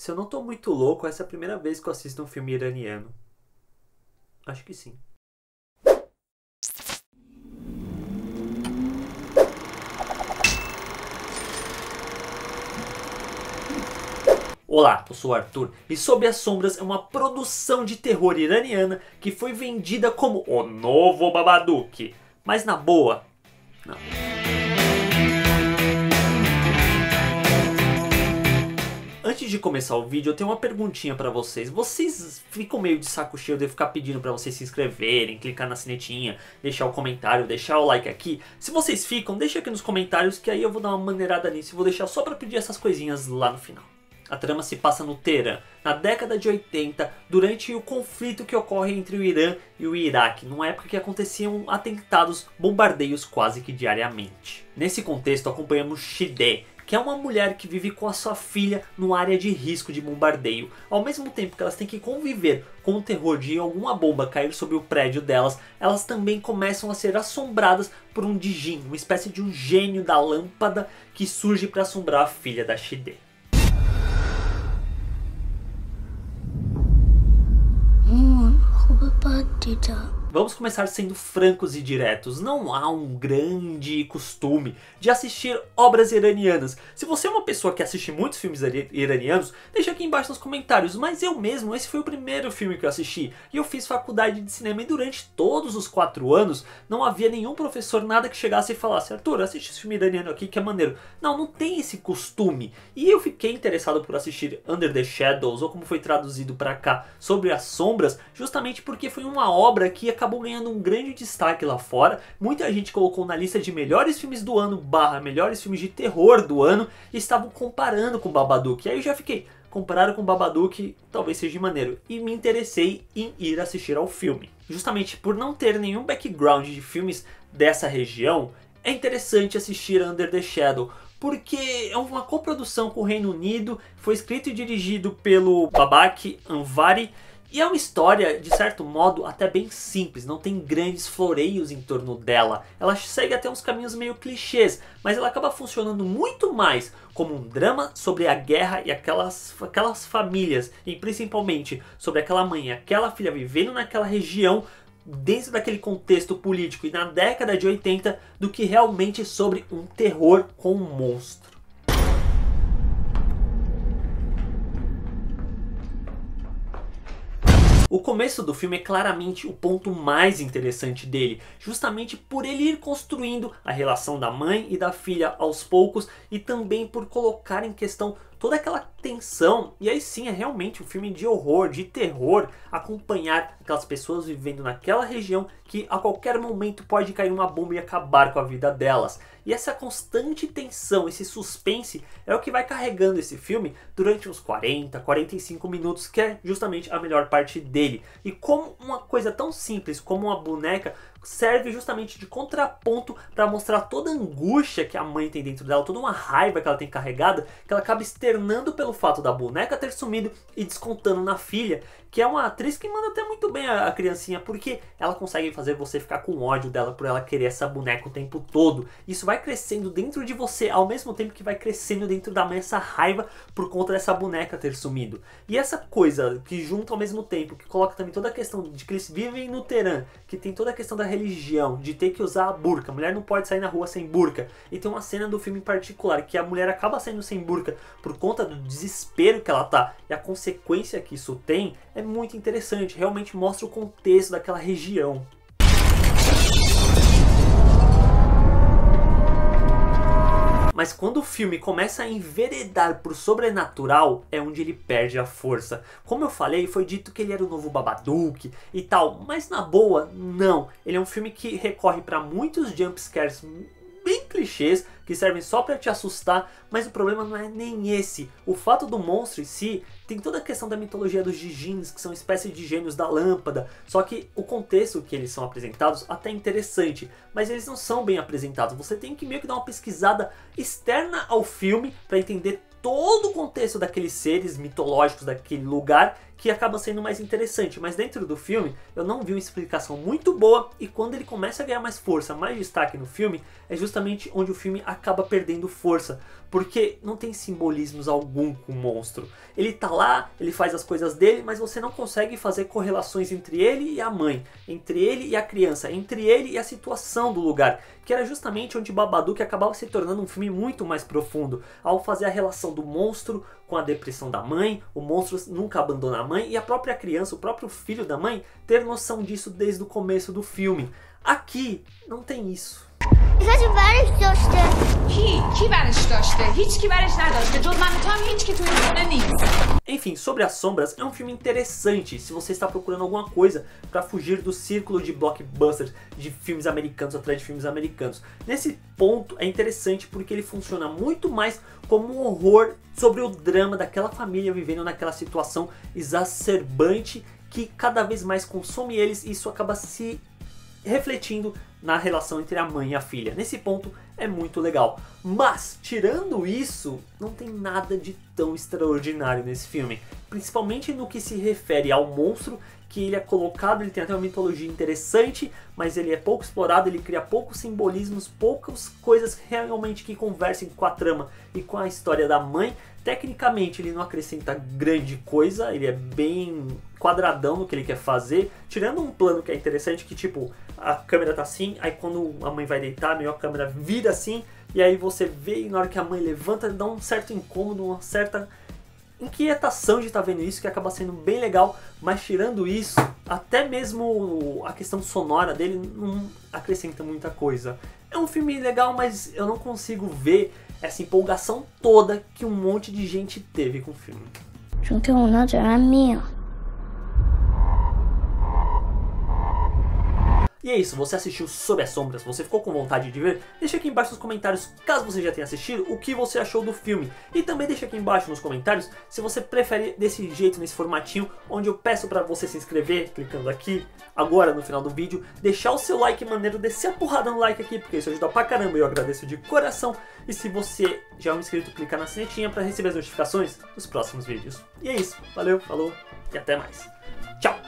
Se eu não tô muito louco, essa é a primeira vez que eu assisto um filme iraniano. Acho que sim. Olá, eu sou o Arthur e Sob as Sombras é uma produção de terror iraniana que foi vendida como o novo Babadook. Mas na boa, não. Antes de começar o vídeo, eu tenho uma perguntinha pra vocês. Vocês ficam meio de saco cheio de eu ficar pedindo pra vocês se inscreverem, clicar na sinetinha, deixar o comentário, deixar o like aqui? Se vocês ficam, deixa aqui nos comentários que aí eu vou dar uma maneirada nisso e vou deixar só pra pedir essas coisinhas lá no final. A trama se passa no Teherã, na década de 80, durante o conflito que ocorre entre o Irã e o Iraque, numa época que aconteciam atentados, bombardeios quase que diariamente. Nesse contexto acompanhamos Shideh, que é uma mulher que vive com a sua filha numa área de risco de bombardeio. Ao mesmo tempo que elas têm que conviver com o terror de alguma bomba cair sobre o prédio delas, elas também começam a ser assombradas por um djinn, uma espécie de um gênio da lâmpada que surge para assombrar a filha da Shideh. Vamos começar sendo francos e diretos. Não há um grande costume de assistir obras iranianas. Se você é uma pessoa que assiste muitos filmes iranianos, deixa aqui embaixo nos comentários. Mas eu mesmo, esse foi o primeiro filme que eu assisti. E eu fiz faculdade de cinema e durante todos os 4 anos não havia nenhum professor, nada que chegasse e falasse: Arthur, assiste esse filme iraniano aqui que é maneiro. Não tem esse costume. E eu fiquei interessado por assistir Under the Shadows, ou como foi traduzido pra cá, Sobre as Sombras, justamente porque foi uma obra que acabou ganhando um grande destaque lá fora. Muita gente colocou na lista de melhores filmes do ano / melhores filmes de terror do ano e estavam comparando com Babadook. E aí eu já fiquei, compararam com Babadook, talvez seja maneiro. E me interessei em ir assistir ao filme. Justamente por não ter nenhum background de filmes dessa região, é interessante assistir Under the Shadow, porque é uma coprodução com o Reino Unido, foi escrito e dirigido pelo Babak Anvari. E é uma história, de certo modo, até bem simples, não tem grandes floreios em torno dela. Ela segue até uns caminhos meio clichês, mas ela acaba funcionando muito mais como um drama sobre a guerra e aquelas famílias, e principalmente sobre aquela mãe e aquela filha vivendo naquela região, dentro daquele contexto político e na década de 80, do que realmente sobre um terror com um monstro. O começo do filme é claramente o ponto mais interessante dele, justamente por ele ir construindo a relação da mãe e da filha aos poucos e também por colocar em questão toda aquela tensão. E aí sim, é realmente um filme de horror, de terror, acompanhar aquelas pessoas vivendo naquela região que a qualquer momento pode cair uma bomba e acabar com a vida delas. E essa constante tensão, esse suspense é o que vai carregando esse filme durante uns 40, 45 minutos, que é justamente a melhor parte dele. E como uma coisa tão simples como uma boneca serve justamente de contraponto para mostrar toda a angústia que a mãe tem dentro dela, toda uma raiva que ela tem carregada, que ela acaba externando pelo fato da boneca ter sumido e descontando na filha, que é uma atriz que manda até muito bem a criancinha, porque ela consegue fazer você ficar com ódio dela por ela querer essa boneca o tempo todo. Isso vai crescendo dentro de você, ao mesmo tempo que vai crescendo dentro da mãe essa raiva por conta dessa boneca ter sumido. E essa coisa que junta ao mesmo tempo, que coloca também toda a questão de que eles vivem no Teherã, que tem toda a questão da religião, de ter que usar a burca, a mulher não pode sair na rua sem burca. E tem uma cena do filme em particular que a mulher acaba saindo sem burca por conta do desespero que ela tá e a consequência que isso tem. É muito interessante, realmente mostra o contexto daquela região. Mas quando o filme começa a enveredar pro sobrenatural, é onde ele perde a força. Como eu falei, foi dito que ele era o novo Babadook e tal, mas na boa, não. Ele é um filme que recorre para muitos jumpscares bem clichês, que servem só para te assustar, mas o problema não é nem esse. O fato do monstro em si tem toda a questão da mitologia dos djinns, que são espécies de gênios da lâmpada, só que o contexto que eles são apresentados até é interessante, mas eles não são bem apresentados. Você tem que meio que dar uma pesquisada externa ao filme para entender todo o contexto daqueles seres mitológicos daquele lugar, que acaba sendo mais interessante, mas dentro do filme eu não vi uma explicação muito boa, e quando ele começa a ganhar mais força, mais destaque no filme, é justamente onde o filme acaba perdendo força, porque não tem simbolismos algum com o monstro. Ele tá lá, ele faz as coisas dele, mas você não consegue fazer correlações entre ele e a mãe, entre ele e a criança, entre ele e a situação do lugar, que era justamente onde Babadook acabava se tornando um filme muito mais profundo, ao fazer a relação do monstro com a depressão da mãe, o monstro nunca abandona a mãe, e a própria criança, o próprio filho da mãe, ter noção disso desde o começo do filme. Aqui não tem isso. Enfim, sobre as sombras, é um filme interessante se você está procurando alguma coisa para fugir do círculo de blockbusters, de filmes americanos atrás de filmes americanos. Nesse ponto é interessante porque ele funciona muito mais como um horror sobre o drama daquela família vivendo naquela situação exacerbante que cada vez mais consome eles, e isso acaba se refletindo na relação entre a mãe e a filha. Nesse ponto é muito legal. Mas, tirando isso, não tem nada de tão extraordinário nesse filme. Principalmente no que se refere ao monstro, que ele é colocado, ele tem até uma mitologia interessante, mas ele é pouco explorado, ele cria poucos simbolismos, poucas coisas realmente que conversem com a trama e com a história da mãe. Tecnicamente ele não acrescenta grande coisa, ele é bem quadradão no que ele quer fazer, tirando um plano que é interessante, que tipo, a câmera tá assim, aí quando a mãe vai deitar, meio a câmera vira assim, e aí você vê, e na hora que a mãe levanta, dá um certo incômodo, uma certa inquietação de estar vendo isso, que acaba sendo bem legal. Mas tirando isso, até mesmo a questão sonora dele não acrescenta muita coisa. É um filme legal, mas eu não consigo ver essa empolgação toda que um monte de gente teve com o filme. E é isso, você assistiu Sob as Sombras, você ficou com vontade de ver? Deixa aqui embaixo nos comentários, caso você já tenha assistido, o que você achou do filme. E também deixa aqui embaixo nos comentários se você prefere desse jeito, nesse formatinho, onde eu peço pra você se inscrever, clicando aqui, agora no final do vídeo, deixar o seu like maneiro, descer a porrada no like aqui, porque isso ajuda pra caramba e eu agradeço de coração. E se você já é um inscrito, clica na sinetinha pra receber as notificações dos próximos vídeos. E é isso, valeu, falou e até mais. Tchau!